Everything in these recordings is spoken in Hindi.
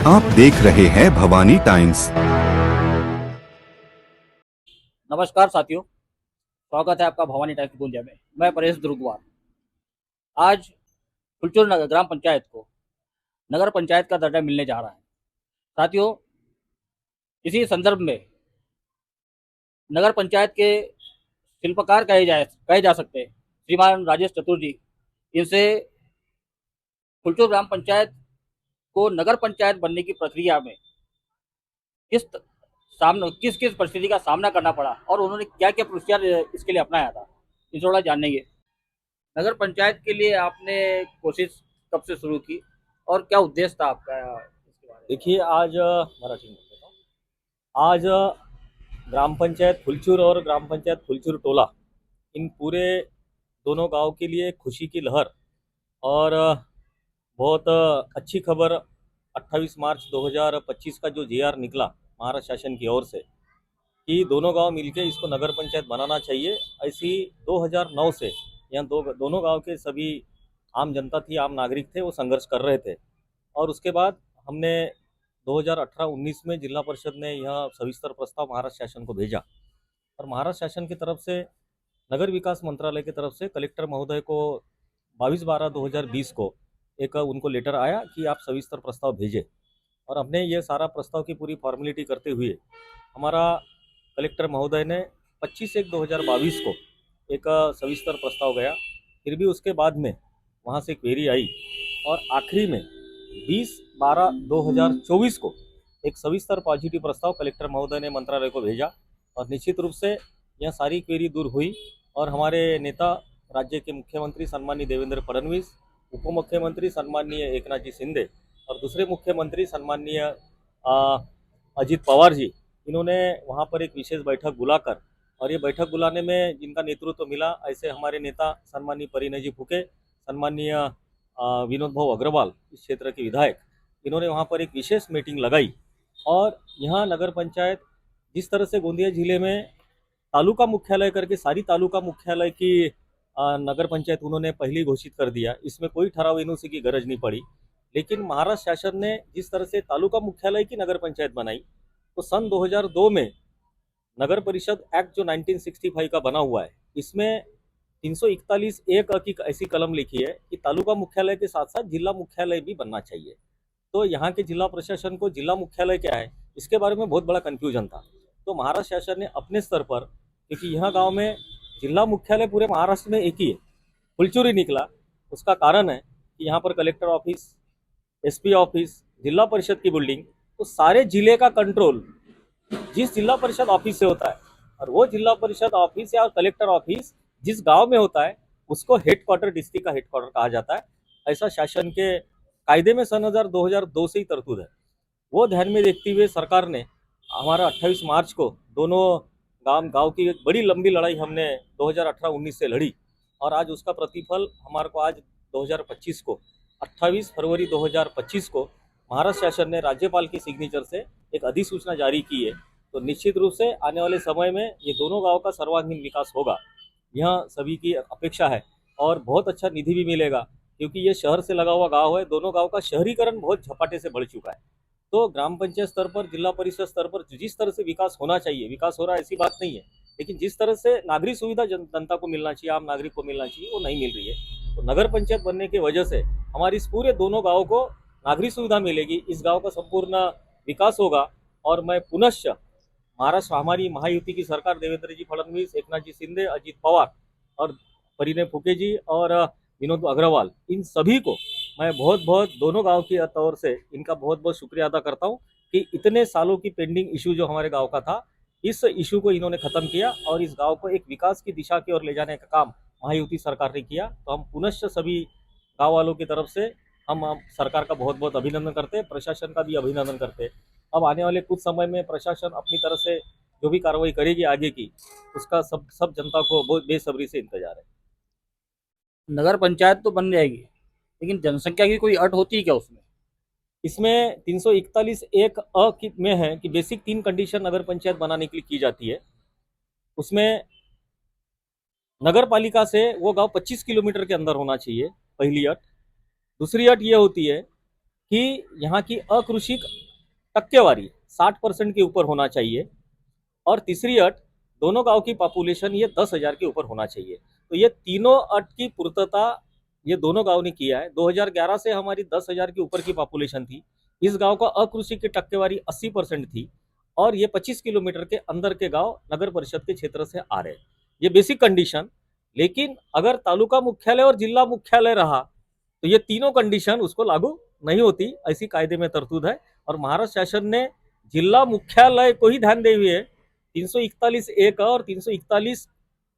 आप देख रहे हैं भवानी टाइम्स। नमस्कार साथियों, स्वागत है आपका भवानी टाइम्स गोंदिया में। मैं परेश दुर्गवार। आज फुलचूर नगर ग्राम पंचायत को नगर पंचायत का दर्जा मिलने जा रहा है। साथियों, इसी संदर्भ में नगर पंचायत के शिल्पकार कहे जा सकते हैं श्रीमान राजेश चतुर्जी। इनसे फुलचूर ग्राम पंचायत को नगर पंचायत बनने की प्रक्रिया में किस किस परिस्थिति का सामना करना पड़ा और उन्होंने क्या क्या प्रोसीजर इसके लिए अपनाया था, इस थोड़ा जानेंगे। नगर पंचायत के लिए आपने कोशिश कब से शुरू की और क्या उद्देश्य था आपका इसके बारे में? देखिए, आज मराठी में बोलता हूँ। आज ग्राम पंचायत फुलचूर और ग्राम पंचायत फुलचूर टोला, इन पूरे दोनों गांव के लिए खुशी की लहर और बहुत अच्छी खबर 28 मार्च 2025 का जो जेआर निकला महाराष्ट्र शासन की ओर से कि दोनों गांव मिलकर इसको नगर पंचायत बनाना चाहिए। ऐसी 2009 से यहाँ दोनों गांव के सभी आम जनता थी, आम नागरिक थे, वो संघर्ष कर रहे थे। और उसके बाद हमने 2018-19 में जिला परिषद ने यह सविस्तर प्रस्ताव महाराष्ट्र शासन को भेजा और महाराष्ट्र शासन की तरफ से नगर विकास मंत्रालय की तरफ से कलेक्टर महोदय को 22/12/2020 को एक उनको लेटर आया कि आप सविस्तर प्रस्ताव भेजें। और हमने ये सारा प्रस्ताव की पूरी फॉर्मेलिटी करते हुए हमारा कलेक्टर महोदय ने 25/1/2022 को एक सविस्तर प्रस्ताव गया। फिर भी उसके बाद में वहाँ से क्वेरी आई और आखिरी में 20/12/2024 को एक सविस्तर पॉजिटिव प्रस्ताव कलेक्टर महोदय ने मंत्रालय को भेजा और निश्चित रूप से यह सारी क्वेरी दूर हुई और हमारे नेता राज्य के मुख्यमंत्री सन्माननीय देवेंद्र फडणवीस, उप मुख्यमंत्री सन्माननीय एकनाथ जी शिंदे और दूसरे मुख्यमंत्री सन्माननीय अजित पवार जी, इन्होंने वहाँ पर एक विशेष बैठक बुलाकर, और ये बैठक बुलाने में जिनका नेतृत्व मिला ऐसे हमारे नेता सन्माननीय परिणय जी फुके, सन्माननीय विनोद भाऊ अग्रवाल, इस क्षेत्र के विधायक, इन्होंने वहाँ पर एक विशेष मीटिंग लगाई। और यहाँ नगर पंचायत जिस तरह से गोंदिया जिले में तालुका मुख्यालय करके सारी तालुका मुख्यालय की नगर पंचायत उन्होंने पहली घोषित कर दिया, इसमें कोई ठराव एनओसी की गरज नहीं पड़ी। लेकिन महाराष्ट्र शासन ने जिस तरह से तालुका मुख्यालय की नगर पंचायत बनाई, तो सन 2002 में नगर परिषद एक्ट जो 1965 का बना हुआ है, इसमें 341(1) की ऐसी कलम लिखी है कि तालुका मुख्यालय के साथ साथ जिला मुख्यालय भी बनना चाहिए। तो यहाँ के जिला प्रशासन को जिला मुख्यालय क्या है इसके बारे में बहुत बड़ा कन्फ्यूजन था। तो महाराष्ट्र शासन ने अपने स्तर पर, क्योंकि यहाँ गांव में जिला मुख्यालय पूरे महाराष्ट्र में एक ही है, फुलचूर ही निकला। उसका कारण है कि यहाँ पर कलेक्टर ऑफिस, एसपी ऑफिस, जिला परिषद की बिल्डिंग, तो सारे जिले का कंट्रोल जिस जिला परिषद ऑफिस से होता है और वो जिला परिषद ऑफिस या कलेक्टर ऑफिस जिस गांव में होता है उसको हेडक्वार्टर, डिस्ट्रिक्ट का हेडक्वार्टर कहा जाता है। ऐसा शासन के कायदे में सन 2002 से ही तरतूद है। वो ध्यान में देखते हुए सरकार ने हमारा 28 मार्च को दोनों गांव की एक बड़ी लंबी लड़ाई हमने 2018-19 से लड़ी और आज उसका प्रतिफल हमारे को आज 2025 को 28 फरवरी 2025 को महाराष्ट्र शासन ने राज्यपाल की सिग्नेचर से एक अधिसूचना जारी की है। तो निश्चित रूप से आने वाले समय में ये दोनों गांव का सर्वांगीण विकास होगा, यह सभी की अपेक्षा है। और बहुत अच्छा निधि भी मिलेगा क्योंकि ये शहर से लगा हुआ गांव है। दोनों गांव का शहरीकरण बहुत झपाटे से बढ़ चुका है। तो ग्राम पंचायत स्तर पर, जिला परिषद स्तर पर जिस तरह से विकास होना चाहिए, विकास हो रहा है ऐसी बात नहीं है, लेकिन जिस तरह से नागरिक सुविधा जनता को मिलना चाहिए, आम नागरिक को मिलना चाहिए, वो नहीं मिल रही है। तो नगर पंचायत बनने की वजह से हमारी इस पूरे दोनों गाँव को नागरिक सुविधा मिलेगी, इस गाँव का संपूर्ण विकास होगा। और मैं पुनश्च महाराष्ट्र, हमारी महायुति की सरकार, देवेंद्र जी फडणवीस, एकनाथ जी शिंदे, अजित पवार और परिणय फुके जी और विनोद अग्रवाल, इन सभी को मैं बहुत बहुत दोनों गांव की तौर से इनका बहुत बहुत शुक्रिया अदा करता हूं कि इतने सालों की पेंडिंग इशू जो हमारे गांव का था, इस इशू को इन्होंने खत्म किया और इस गांव को एक विकास की दिशा की ओर ले जाने का काम महायुति सरकार ने किया। तो हम पुनश्च सभी गाँव वालों की तरफ से हम सरकार का बहुत बहुत अभिनंदन करते हैं, प्रशासन का भी अभिनंदन करते हैं। अब आने वाले कुछ समय में प्रशासन अपनी तरफ से जो भी कार्रवाई करेगी आगे की, उसका सब जनता को बहुत बेसब्री से इंतजार है। नगर पंचायत तो बन जाएगी, लेकिन जनसंख्या की कोई अट होती है क्या उसमें? इसमें 341(1) में है कि बेसिक 3 कंडीशन नगर पंचायत बनाने के लिए की जाती है। उसमें नगर पालिका से वो गांव 25 किलोमीटर के अंदर होना चाहिए, पहली अट। दूसरी अट ये होती है कि यहाँ की अकृषिक टक्केवारी 60% के ऊपर होना चाहिए, और तीसरी अट, दोनों गांव की पॉपुलेशन ये 10,000 के ऊपर होना चाहिए। तो ये तीनों अट की पूर्तता ये दोनों गांव ने किया है। 2011 से हमारी 10,000 के ऊपर की पॉपुलेशन थी। इस गांव का अकृषि की टक्केवारी 80% थी, और ये 25 किलोमीटर के अंदर के गांव नगर परिषद के क्षेत्र से आ रहे हैं। ये बेसिक कंडीशन। लेकिन अगर तालुका मुख्यालय और जिला मुख्यालय रहा तो ये तीनों कंडीशन उसको लागू नहीं होती, ऐसी कायदे में तरतूद है। और महाराष्ट्र शासन ने जिला मुख्यालय को ही ध्यान दे हुए 341 और 341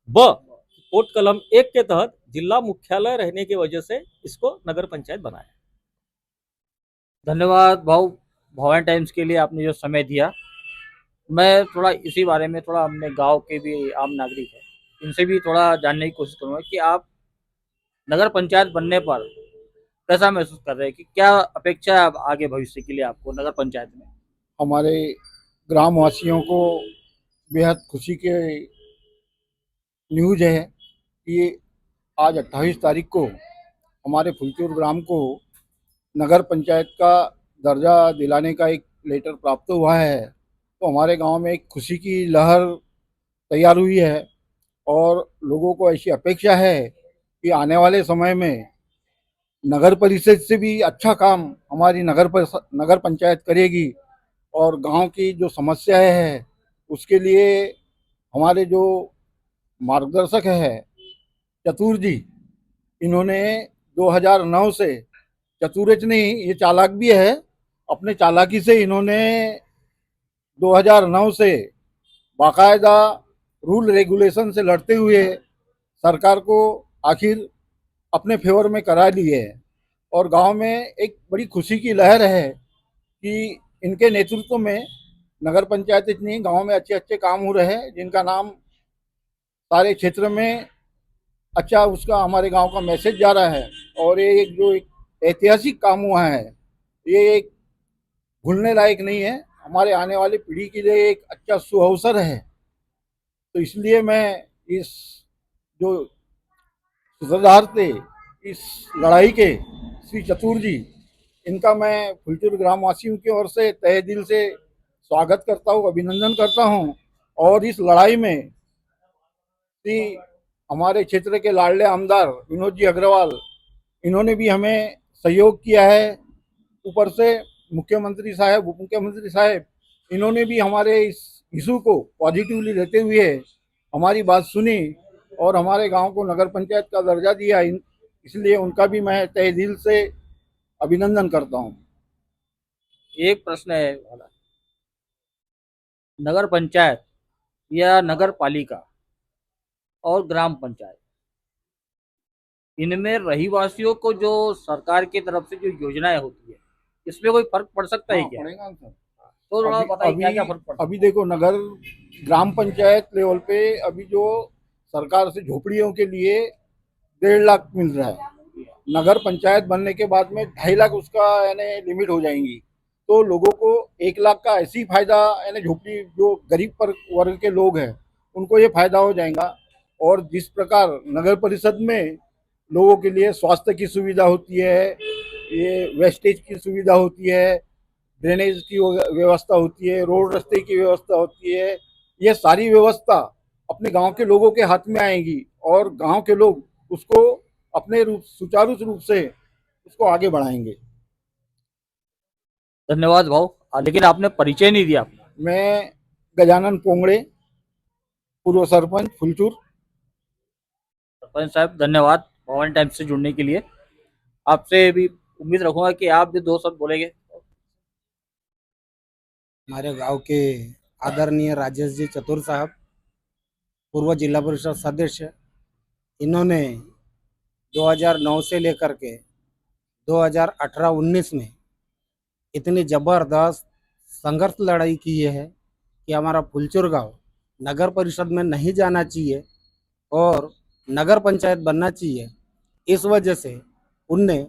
ब कोट कलम 1 के तहत जिला मुख्यालय रहने की वजह से इसको नगर पंचायत बनाया। धन्यवाद भाऊ, भवानी टाइम्स के लिए आपने जो समय दिया। मैं थोड़ा इसी बारे में, थोड़ा अपने गांव के भी आम नागरिक हैं, इनसे भी थोड़ा जानने की कोशिश करूंगा कि आप नगर पंचायत बनने पर कैसा महसूस कर रहे हैं, कि क्या अपेक्षा है अब आगे भविष्य के लिए आपको नगर पंचायत में? हमारे ग्रामवासियों को बेहद खुशी के न्यूज़ है कि आज 28 तारीख को हमारे फुलचूर ग्राम को नगर पंचायत का दर्जा दिलाने का एक लेटर प्राप्त हुआ है। तो हमारे गांव में एक खुशी की लहर तैयार हुई है, और लोगों को ऐसी अपेक्षा है कि आने वाले समय में नगर परिषद से भी अच्छा काम हमारी नगर पंचायत करेगी, और गांव की जो समस्याएं हैं उसके लिए हमारे जो मार्गदर्शक है चतुर जी, इन्होंने 2009 से, चतुरच नहीं ये चालाक भी है, अपने चालाकी से इन्होंने 2009 से बाकायदा रूल रेगुलेशन से लड़ते हुए सरकार को आखिर अपने फेवर में करा लिए है। और गांव में एक बड़ी खुशी की लहर है कि इनके नेतृत्व में नगर पंचायत इतनी गांव में अच्छे अच्छे काम हो रहे हैं, जिनका नाम सारे क्षेत्र में अच्छा उसका हमारे गांव का मैसेज जा रहा है। और ये एक जो एक ऐतिहासिक काम हुआ है, ये एक भूलने लायक नहीं है, हमारे आने वाली पीढ़ी के लिए एक अच्छा सुअवसर है। तो इसलिए मैं इस जो सूत्रधार थे इस लड़ाई के, श्री चतुर जी, इनका मैं फुलचूर ग्रामवासियों की ओर से तहे दिल से स्वागत करता हूँ, अभिनंदन करता हूँ। और इस लड़ाई में श्री हमारे क्षेत्र के लाडले आमदार विनोद जी अग्रवाल, इन्होंने भी हमें सहयोग किया है। ऊपर से मुख्यमंत्री साहब, उप मुख्यमंत्री साहब, इन्होंने भी हमारे इस इशू को पॉजिटिवली लेते हुए हमारी बात सुनी और हमारे गांव को नगर पंचायत का दर्जा दिया। इसलिए उनका भी मैं तहे दिल से अभिनंदन करता हूं। एक प्रश्न है वाला, नगर पंचायत या नगर पालिका और ग्राम पंचायत, इनमें रहीवासियों को जो सरकार की तरफ से जो योजनाएं होती है, इसमें कोई फर्क पड़ सकता है क्या? पड़ेगा सर। तो थोड़ा बताइए क्या क्या फर्क पड़ता अभी देखो, नगर ग्राम पंचायत लेवल पे अभी जो सरकार से झोपड़ियों के लिए 1.5 लाख मिल रहा है, नगर पंचायत बनने के बाद में 2.5 लाख उसका यानी लिमिट हो जाएंगी। तो लोगों को 1 लाख का ऐसी फायदा, यानी झोपड़ी जो गरीब पर वर्ग के लोग हैं उनको ये फायदा हो जाएगा। और जिस प्रकार नगर परिषद में लोगों के लिए स्वास्थ्य की सुविधा होती है, ये वेस्टेज की सुविधा होती है, ड्रेनेज की व्यवस्था होती है, रोड रास्ते की व्यवस्था होती है, ये सारी व्यवस्था अपने गांव के लोगों के हाथ में आएगी, और गांव के लोग उसको अपने सुचारू रूप से उसको आगे बढ़ाएंगे। धन्यवाद भाऊ। लेकिन आपने परिचय नहीं दिया। मैं गजानन पोंगड़े, पूर्व सरपंच फुलचूर। सरपंच साहब धन्यवाद भवानी टाइम्स से जुड़ने के लिए। आपसे भी उम्मीद रखूंगा कि आप भी 2 शब्द बोलेंगे। हमारे गांव के आदरणीय राजेश जी चतुर साहब, पूर्व जिला परिषद सदस्य, इन्होंने 2009 से लेकर के 2018-19 में इतनी ज़बरदस्त संघर्ष लड़ाई की है कि हमारा फुलचूर गांव नगर परिषद में नहीं जाना चाहिए और नगर पंचायत बनना चाहिए। इस वजह से उनने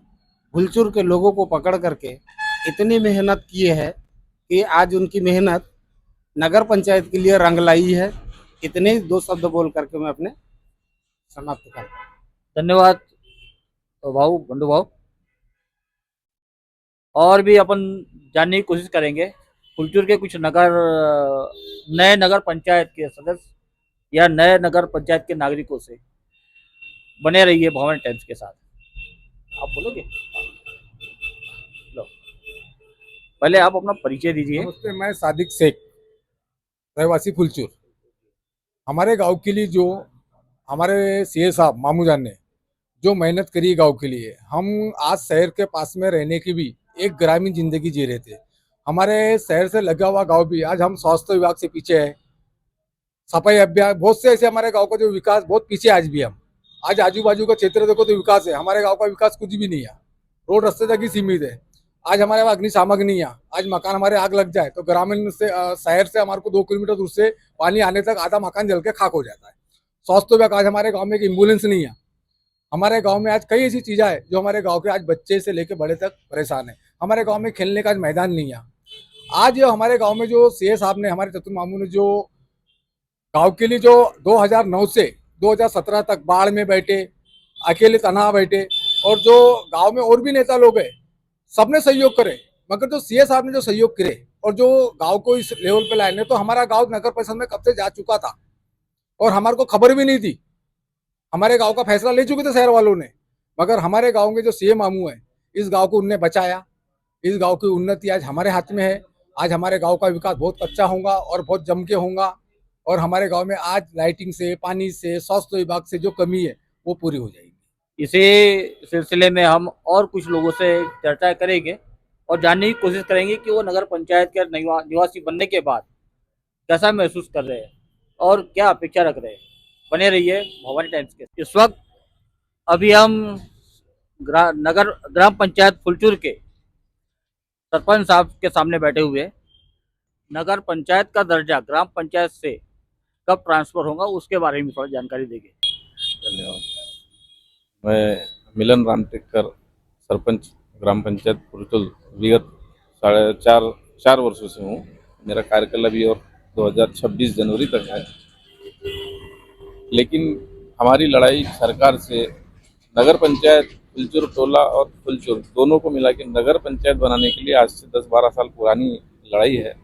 फुलचूर के लोगों को पकड़ करके इतनी मेहनत की है कि आज उनकी मेहनत नगर पंचायत के लिए रंग लाई है। इतने 2 शब्द बोल करके मैं अपने समाप्त करता हूँ। धन्यवाद भाऊ, बंडू भाऊ। और भी अपन जानने की कोशिश करेंगे फुलचूर के कुछ नए नगर पंचायत के सदस्य या नए नगर पंचायत के नागरिकों से। बने रहिए भवन टाइम्स के साथ। आप बोलोगे? लो, पहले आप अपना परिचय दीजिए। नमस्ते, मैं सादिक शेख, रहवासी फुलचूर। हमारे गांव के लिए जो हमारे सीए साहब मामू जान ने जो मेहनत करी है गांव के लिए, हम आज शहर के पास में रहने की भी एक ग्रामीण जिंदगी जी रहे थे। हमारे शहर से लगा हुआ गांव भी आज हम स्वास्थ्य विभाग से पीछे है, सफाई अभियान बहुत से ऐसे हमारे गांव का जो विकास बहुत पीछे आज भी हम। आज आजू बाजू का क्षेत्र देखो तो विकास है, हमारे गांव का विकास कुछ भी नहीं है। रोड रास्ते तक ही सीमित है। आज हमारे पास अग्निशामक नहीं है। आज मकान हमारे आग लग जाए तो ग्रामीण से शहर से हमारे को 2 किलोमीटर दूर से पानी आने तक आधा मकान जल के खाक हो जाता है। स्वास्थ्य विभाग आज हमारे गांव में एक एम्बुलेंस नहीं है। हमारे गांव में आज कई ऐसी चीजें हैं जो हमारे गांव के आज बच्चे से लेकर बड़े तक परेशान है। हमारे गांव में खेलने का आज मैदान नहीं है। आज हमारे गांव में जो सीए साहब ने, हमारे चतुर मामू ने जो गांव के लिए जो 2009 से 2017 तक बाढ़ में बैठे, अकेले तनहा बैठे, और जो गांव में और भी नेता लोग हैं सबने सहयोग करे, मगर जो सीए साहब ने जो सहयोग करे और जो गांव को इस लेवल पे लाए ने, तो हमारा गांव नगर परिषद में कब से जा चुका था और हमारे को खबर भी नहीं थी। हमारे गांव का फैसला ले चुके थे शहर वालों ने, मगर हमारे गांव के जो सीए मामू है इस गांव को उनने बचाया। इस गांव की उन्नति आज हमारे हाथ में है। आज हमारे गांव का विकास बहुत अच्छा होगा और बहुत जम के होगा, और हमारे गांव में आज लाइटिंग से, पानी से, स्वास्थ्य विभाग से जो कमी है वो पूरी हो जाएगी। इसी सिलसिले में हम और कुछ लोगों से चर्चा करेंगे और जानने की कोशिश करेंगे कि वो नगर पंचायत के निवासी बनने के बाद कैसा महसूस कर रहे हैं और क्या अपेक्षा रख रहे हैं। बने रहिए भवानी टाइम्स के। इस वक्त अभी हम ग्राम पंचायत फुलचूर के सरपंच साहब के सामने बैठे हुए हैं। नगर पंचायत का दर्जा ग्राम पंचायत से कब ट्रांसफर होगा उसके बारे में थोड़ा जानकारी देंगे। धन्यवाद। मैं मिलन रामटेकर, सरपंच ग्राम पंचायत फुलचूर विगत 4.5 वर्षों से हूँ। मेरा कार्यकाल अभी और 2026 जनवरी तक है। लेकिन हमारी लड़ाई सरकार से नगर पंचायत फुलचूर टोला और फुलचूर दोनों को मिला के नगर पंचायत बनाने के लिए आज से 10-12 साल पुरानी लड़ाई है।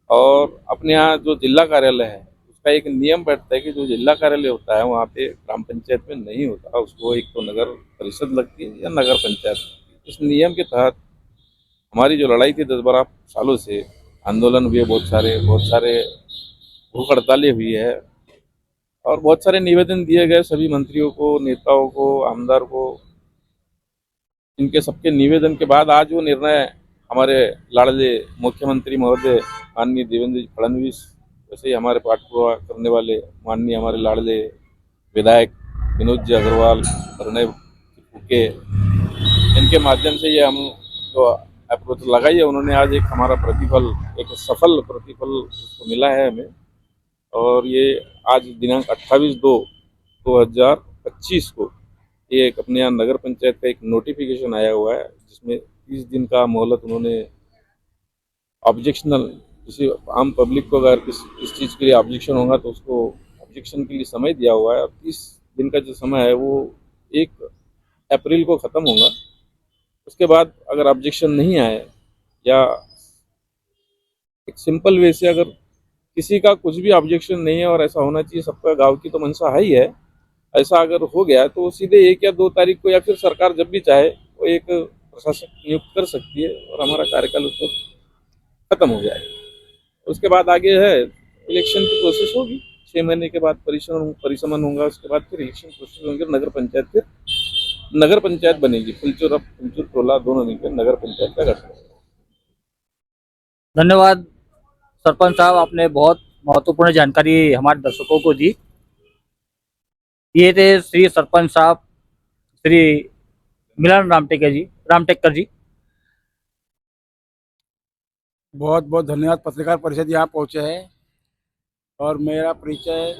और अपने यहाँ जो जिला कार्यालय है उसका एक नियम बैठता है कि जो जिला कार्यालय होता है वहाँ पे ग्राम पंचायत में नहीं होता, उसको एक तो नगर परिषद लगती है या नगर पंचायत। इस नियम के तहत हमारी जो लड़ाई थी 10-12 सालों से, आंदोलन हुए, बहुत सारे भूख हड़तालें हुई है और बहुत सारे निवेदन दिए गए सभी मंत्रियों को, नेताओं को, आमदार को। इनके सबके निवेदन के बाद आज वो निर्णय हमारे लाडले मुख्यमंत्री महोदय माननीय देवेंद्र फडणवीस, वैसे ही हमारे पाठ पूरा करने वाले माननीय हमारे लाडले विधायक विनोद जी अग्रवाल, प्रणय फूके, इनके माध्यम से ये हम जो अप्रोच लगाई है, उन्होंने आज एक हमारा प्रतिफल, एक सफल प्रतिफल उसको मिला है हमें। और ये आज दिनांक 28/2/2025 को ये एक अपने यहाँ नगर पंचायत का एक नोटिफिकेशन आया हुआ है जिसमें 30 दिन का मोहलत उन्होंने ऑब्जेक्शनल, किसी आम पब्लिक को अगर इस चीज़ के लिए ऑब्जेक्शन होगा तो उसको ऑब्जेक्शन के लिए समय दिया हुआ है। और 30 दिन का जो समय है वो 1 अप्रैल को ख़त्म होगा। उसके बाद अगर ऑब्जेक्शन नहीं आए या एक सिंपल वे से अगर किसी का कुछ भी ऑब्जेक्शन नहीं है और ऐसा होना चाहिए, सबका गांव की तो मंशा है ही है, ऐसा अगर हो गया तो सीधे 1 या 2 तारीख को या फिर सरकार जब भी चाहे वो एक प्रशासक नियुक्त कर सकती है और हमारा कार्यकाल उसको खत्म हो जाएगा। उसके बाद आगे है इलेक्शन की प्रोसेस होगी, 6 महीने के बाद परिसमन होगा, उसके बाद फिर इलेक्शन प्रोसेस होंगे, नगर पंचायत बनेगी। फुलचूर और फुलचूर टोला दोनों मिलकर नगर पंचायत का गठन होगा। धन्यवाद सरपंच साहब, आपने बहुत महत्वपूर्ण जानकारी हमारे दर्शकों को दी। ये थे श्री सरपंच साहब श्री मिलन रामटेकर जी। बहुत बहुत धन्यवाद। पत्रकार परिषद यहाँ पहुँचे हैं और मेरा परिचय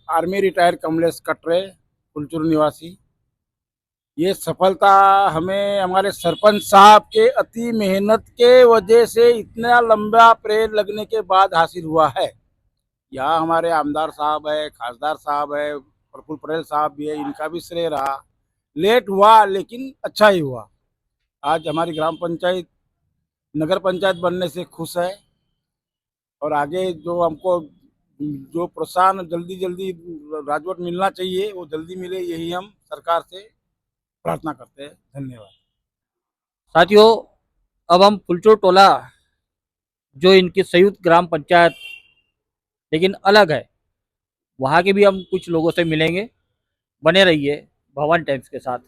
आर्मी रिटायर्ड कमलेश कटरे, फुलचूर निवासी। ये सफलता हमें हमारे सरपंच साहब के अति मेहनत के वजह से इतना लंबा पीरियड लगने के बाद हासिल हुआ है। यहाँ हमारे आमदार साहब है, खासदार साहब है, प्रफुल्ल पटेल साहब भी है, इनका भी श्रेय रहा। लेट हुआ लेकिन अच्छा ही हुआ। आज हमारी ग्राम पंचायत नगर पंचायत बनने से खुश है और आगे जो हमको जो प्रोत्साहन जल्दी जल्दी राजवट मिलना चाहिए वो जल्दी मिले, यही हम सरकार से प्रार्थना करते हैं। धन्यवाद। साथियों, अब हम फुलचुर टोला जो इनकी संयुक्त ग्राम पंचायत लेकिन अलग है, वहाँ के भी हम कुछ लोगों से मिलेंगे। बने रहिए भवानी टाइम्स के साथ।